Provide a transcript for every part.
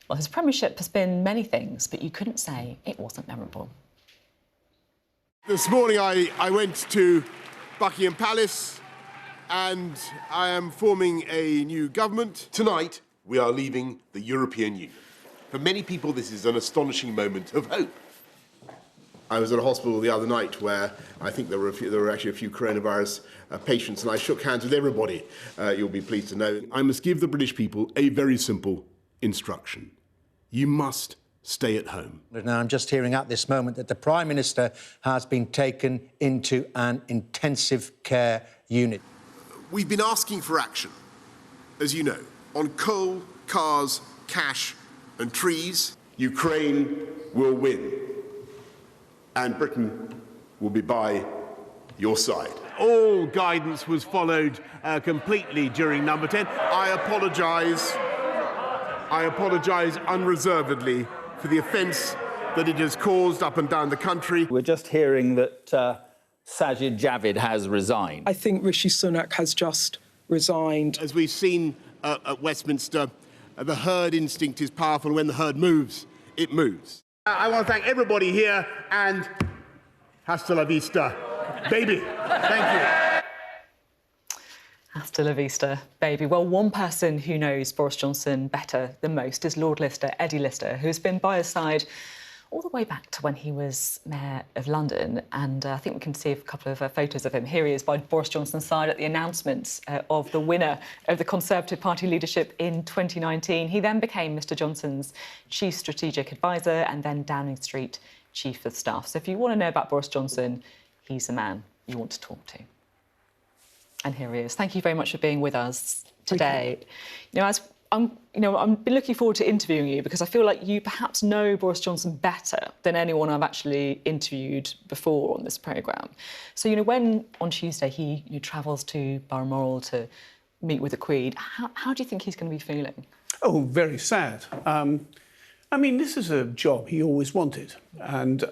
Well, his premiership has been many things, but you couldn't say it wasn't memorable. This morning I went to Buckingham Palace and I am forming a new government. Tonight, we are leaving the European Union. For many people, this is an astonishing moment of hope. I was at a hospital the other night where I think there were actually a few coronavirus patients, and I shook hands with everybody, you'll be pleased to know. I must give the British people a very simple instruction. You must stay at home. Now, I'm just hearing at this moment that the Prime Minister has been taken into an intensive care unit. We've been asking for action, as you know, on coal, cars, cash and trees. Ukraine will win, and Britain will be by your side. All guidance was followed completely during number 10. I apologise unreservedly for the offence that it has caused up and down the country. We're just hearing that Sajid Javid has resigned. I think Rishi Sunak has just resigned. As we've seen at Westminster, the herd instinct is powerful. When the herd moves, it moves. I want to thank everybody here and hasta la vista, baby. Thank you. Hasta la vista, baby. Well, one person who knows Boris Johnson better than most is Lord Lister, Eddie Lister, who's been by his side all the way back to when he was Mayor of London. And I think we can see a couple of photos of him. Here he is by Boris Johnson's side at the announcement of the winner of the Conservative Party leadership in 2019. He then became Mr Johnson's Chief Strategic Advisor and then Downing Street Chief of Staff. So if you want to know about Boris Johnson, he's the man you want to talk to. And here he is. Thank you very much for being with us today. You know, I've been looking forward to interviewing you because I feel like you perhaps know Boris Johnson better than anyone I've actually interviewed before on this programme. So, you know, when on Tuesday he travels to Balmoral to meet with the Queen, how do you think he's going to be feeling? Oh, very sad. I mean, this is a job he always wanted, and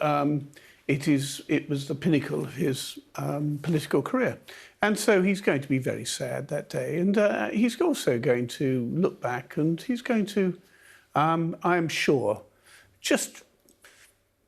it was the pinnacle of his political career. And so he's going to be very sad that day. And he's also going to look back and he's going to, I am sure, just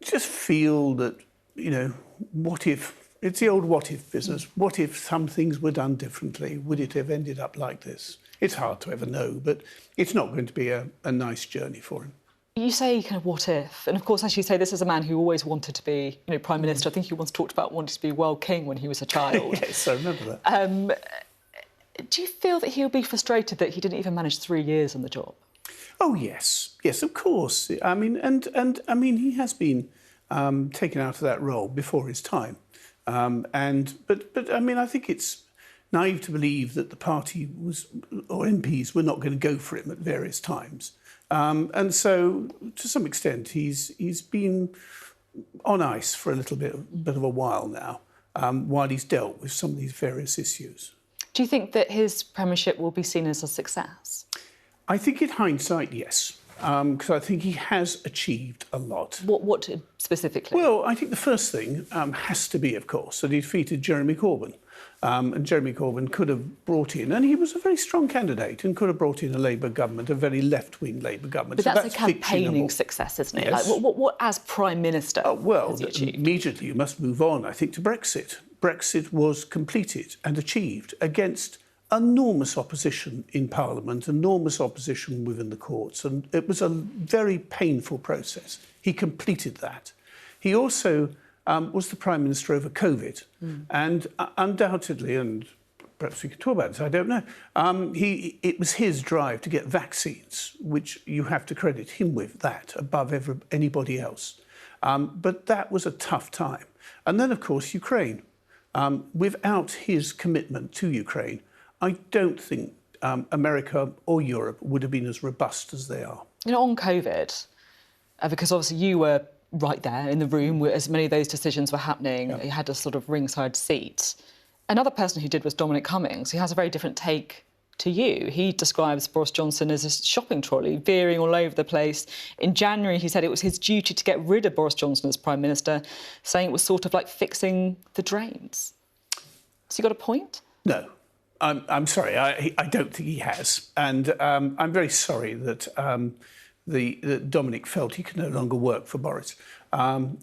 feel that, you know, what if, it's the old what if business. What if some things were done differently? Would it have ended up like this? It's hard to ever know, but it's not going to be a nice journey for him. You say kind of what if, and of course, as you say, this is a man who always wanted to be, you know, Prime Minister. I think he once talked about wanting to be world king when he was a child. Yes, I remember that. Do you feel that he'll be frustrated that he didn't even manage 3 years on the job? Oh yes, yes, of course. I mean, and I mean, he has been taken out of that role before his time, but I mean, I think it's naive to believe that the party or MPs were not going to go for him at various times. And so, to some extent, he's been on ice for a little bit of a while now, while he's dealt with some of these various issues. Do you think that his premiership will be seen as a success? I think in hindsight, yes, because I think he has achieved a lot. What specifically? Well, I think the first thing has to be, of course, that he defeated Jeremy Corbyn. And Jeremy Corbyn could have brought in, and he was a very strong candidate, and could have brought in a Labour government, a very left-wing Labour government. But so that's a campaigning success, isn't it? Yes. Like, what as Prime Minister well, has he achieved? Immediately you must move on, I think, to Brexit. Brexit was completed and achieved against enormous opposition in Parliament, enormous opposition within the courts, and it was a very painful process. He completed that. He also was the Prime Minister over COVID, and undoubtedly, and perhaps we could talk about this, I don't know, it was his drive to get vaccines, which you have to credit him with that above anybody else. But that was a tough time. And then, of course, Ukraine. Without his commitment to Ukraine, I don't think America or Europe would have been as robust as they are. You know, on COVID, because obviously you were right there in the room where as many of those decisions were happening, you had a sort of ringside seat. Another person who did was Dominic Cummings, who has a very different take to you. He describes Boris Johnson as a shopping trolley, veering all over the place. In January, he said it was his duty to get rid of Boris Johnson as Prime Minister, saying it was sort of like fixing the drains. Has he got a point? No. I'm sorry, I don't think he has. And I'm very sorry that that Dominic felt he could no longer work for Boris.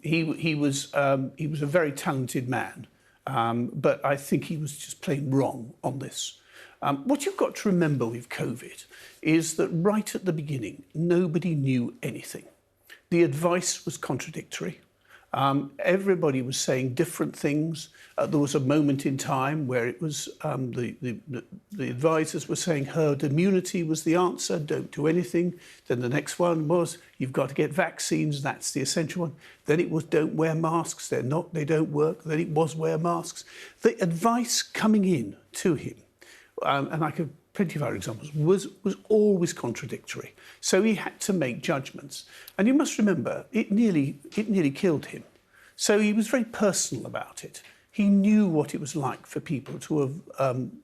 He was a very talented man, but I think he was just plain wrong on this. What you've got to remember with COVID is that right at the beginning, nobody knew anything. The advice was contradictory. Everybody was saying different things. There was a moment in time where it was the advisors were saying herd immunity was the answer, don't do anything. Then the next one was you've got to get vaccines, that's the essential one. Then it was don't wear masks, they don't work. Then it was wear masks. The advice coming in to him, and I could plenty of other examples, was always contradictory. So he had to make judgments. And you must remember, it nearly killed him. So he was very personal about it. He knew what it was like for people to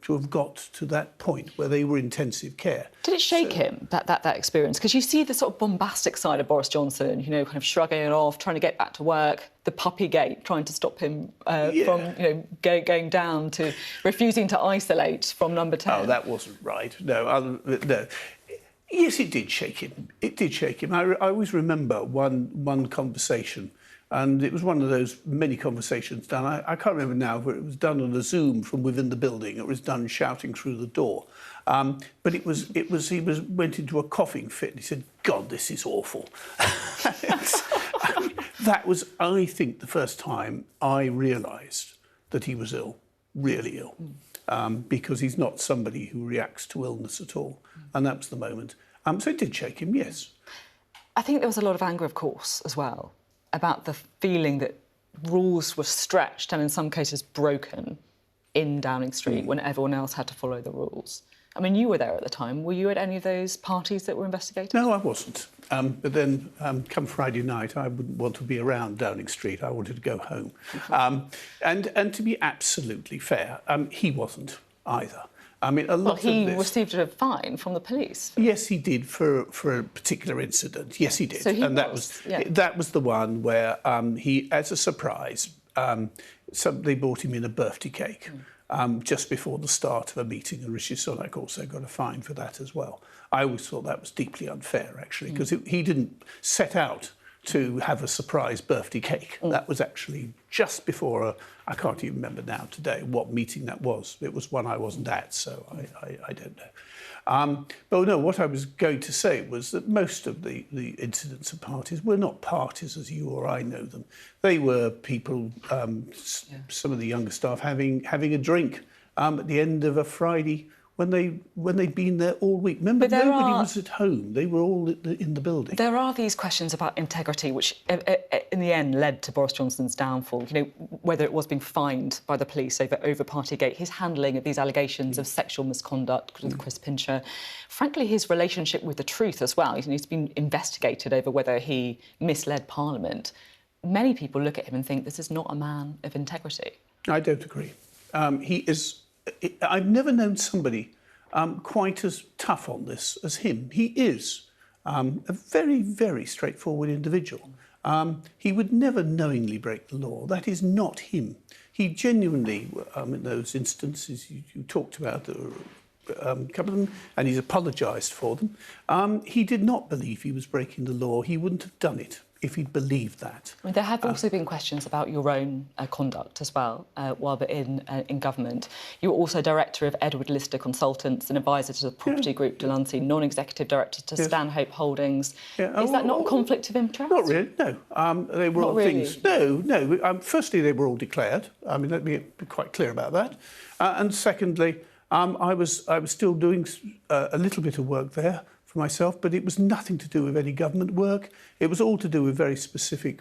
have got to that point where they were intensive care. Did it shake him, that experience? Because you see the sort of bombastic side of Boris Johnson, you know, kind of shrugging it off, trying to get back to work, the puppy gate, trying to stop him from, you know, going down to refusing to isolate from number 10. Oh, that wasn't right. No. Yes, it did shake him. It did shake him. I always remember one conversation. And it was one of those many conversations done. I can't remember now whether it was done on a Zoom from within the building or it was done shouting through the door. But he went into a coughing fit and he said, "God, this is awful." That was, I think, the first time I realised that he was ill, really ill, because he's not somebody who reacts to illness at all. And that was the moment. So it did shake him, yes. I think there was a lot of anger, of course, as well, about the feeling that rules were stretched and in some cases broken in Downing Street when everyone else had to follow the rules. I mean, you were there at the time. Were you at any of those parties that were investigated? No, I wasn't. But then come Friday night, I wouldn't want to be around Downing Street. I wanted to go home. And to be absolutely fair, he wasn't either. I mean, a lot of this... he received a fine from the police. Yes, he did for a particular incident. Yes, he did. So that was the one where he, as a surprise, they brought him in a birthday cake just before the start of a meeting, and Rishi Sunak also got a fine for that as well. I always thought that was deeply unfair, actually, because he didn't set out to have a surprise birthday cake. That was actually just before I can't even remember now today what meeting that was. It was one I wasn't at, so I don't know. But no, what I was going to say was that most of the incidents of parties were not parties as you or I know them. They were people, some of the younger staff having a drink at the end of a Friday when they'd been there all week. Remember, nobody was at home. They were all in the building. There are these questions about integrity, which in the end led to Boris Johnson's downfall. You know, whether it was being fined by the police over Partygate, his handling of these allegations of sexual misconduct with Chris Pincher, frankly, his relationship with the truth as well. He's been investigated over whether he misled Parliament. Many people look at him and think this is not a man of integrity. I don't agree. He is... I've never known somebody quite as tough on this as him. He is a very, very straightforward individual. He would never knowingly break the law. That is not him. He genuinely, in those instances you talked about, a couple of them, and he's apologised for them, he did not believe he was breaking the law. He wouldn't have done it if he'd believed that. I mean, there have also been questions about your own conduct as well while we're in government. You were also director of Edward Lister Consultants, an advisor to the property group Delancey, non-executive director to Stanhope Holdings. Is that not a conflict of interest? Not really, no. They were all things... No. Firstly, they were all declared. I mean, let me be quite clear about that. And secondly, I was still doing a little bit of work there for myself, but it was nothing to do with any government work. It was all to do with very specific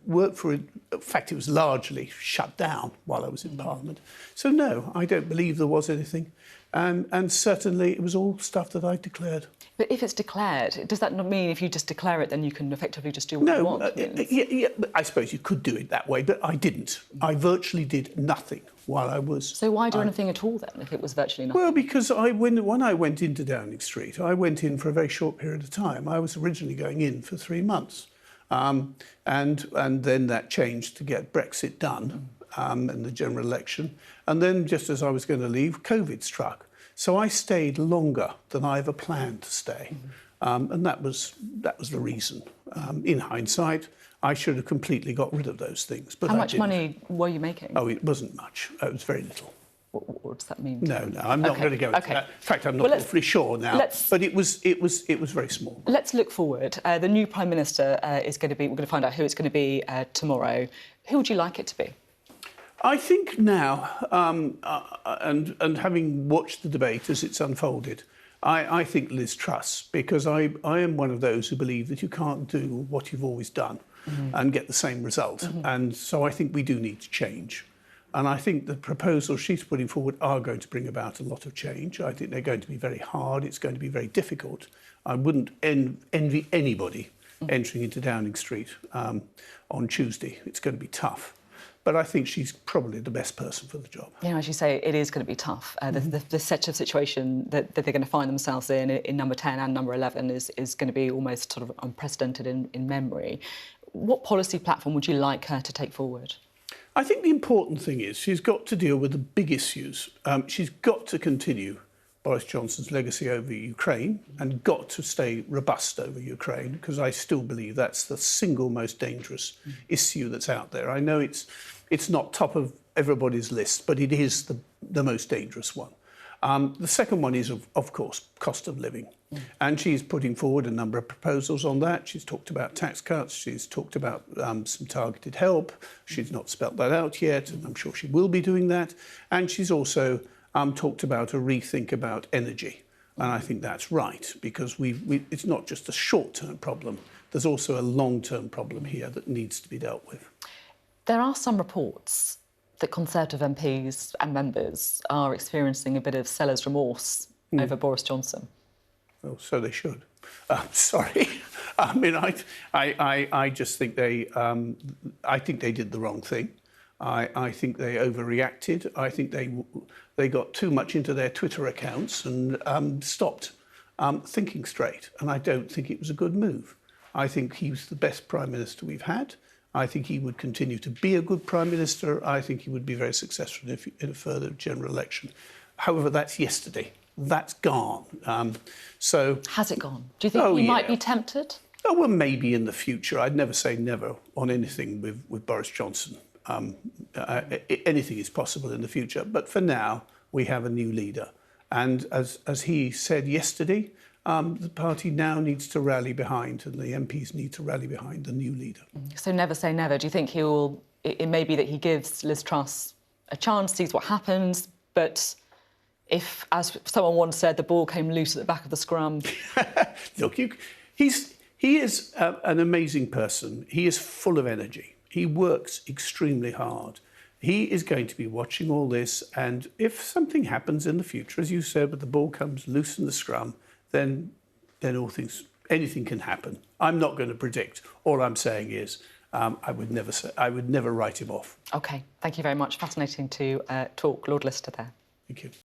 work for it. In fact, it was largely shut down while I was in Parliament. So no, I don't believe there was anything. And certainly it was all stuff that I declared. But if it's declared, does that not mean if you just declare it, then you can effectively just do what you want? Yeah, I suppose you could do it that way, but I didn't. I virtually did nothing while I was... So why do anything at all, then, if it was virtually nothing? Well, because when I went into Downing Street, I went in for a very short period of time. I was originally going in for 3 months. And then that changed to get Brexit done and the general election. And then, just as I was going to leave, COVID struck. So I stayed longer than I ever planned to stay. And that was the reason. In hindsight, I should have completely got rid of those things. But how much didn't. money were you making? Oh, it wasn't much. It was very little. What does that mean? No, I'm not going to go into that. In fact, I'm not awfully sure now. But it was very small. Let's look forward. The new Prime Minister is going to be... We're going to find out who it's going to be tomorrow. Who would you like it to be? I think now, and having watched the debate as it's unfolded, I think Liz Truss, because I am one of those who believe that you can't do what you've always done and get the same result. And so I think we do need to change. And I think the proposals she's putting forward are going to bring about a lot of change. I think they're going to be very hard. It's going to be very difficult. I wouldn't envy anybody entering into Downing Street on Tuesday. It's going to be tough. But I think she's probably the best person for the job. You know, as you say, it is going to be tough. The set of situation that they're going to find themselves in number 10 and number 11 is going to be almost sort of unprecedented in memory. What policy platform would you like her to take forward? I think the important thing is she's got to deal with the big issues. She's got to continue Boris Johnson's legacy over Ukraine and got to stay robust over Ukraine, because I still believe that's the single most dangerous issue that's out there. I know it's not top of everybody's list, but it is the most dangerous one. The second one is, of course, cost of living. And she's putting forward a number of proposals on that. She's talked about tax cuts. She's talked about some targeted help. She's not spelt that out yet, and I'm sure she will be doing that. And she's also talked about a rethink about energy. And I think that's right, because it's not just a short-term problem. There's also a long-term problem here that needs to be dealt with. There are some reports that Conservative MPs and members are experiencing a bit of seller's remorse over Boris Johnson. Well, so they should. Sorry. I mean, I just think I think they did the wrong thing. I think they overreacted. I think they got too much into their Twitter accounts and stopped thinking straight. And I don't think it was a good move. I think he was the best Prime Minister we've had. I think he would continue to be a good Prime Minister. I think he would be very successful in a further general election. However, that's yesterday. That's gone. So has it gone? Do you think you might be tempted? Oh, well, maybe in the future. I'd never say never on anything with Boris Johnson. Anything is possible in the future. But for now, we have a new leader. And as he said yesterday, the party now needs to rally behind, and the MPs need to rally behind the new leader. So never say never. Do you think it may be that he gives Liz Truss a chance, sees what happens, but if, as someone once said, the ball came loose at the back of the scrum? Look, he is an amazing person. He is full of energy. He works extremely hard. He is going to be watching all this, and if something happens in the future, as you said, but the ball comes loose in the scrum, then anything can happen. I'm not going to predict. All I'm saying is I would never write him off. OK, thank you very much. Fascinating to talk. Lord Lister there. Thank you.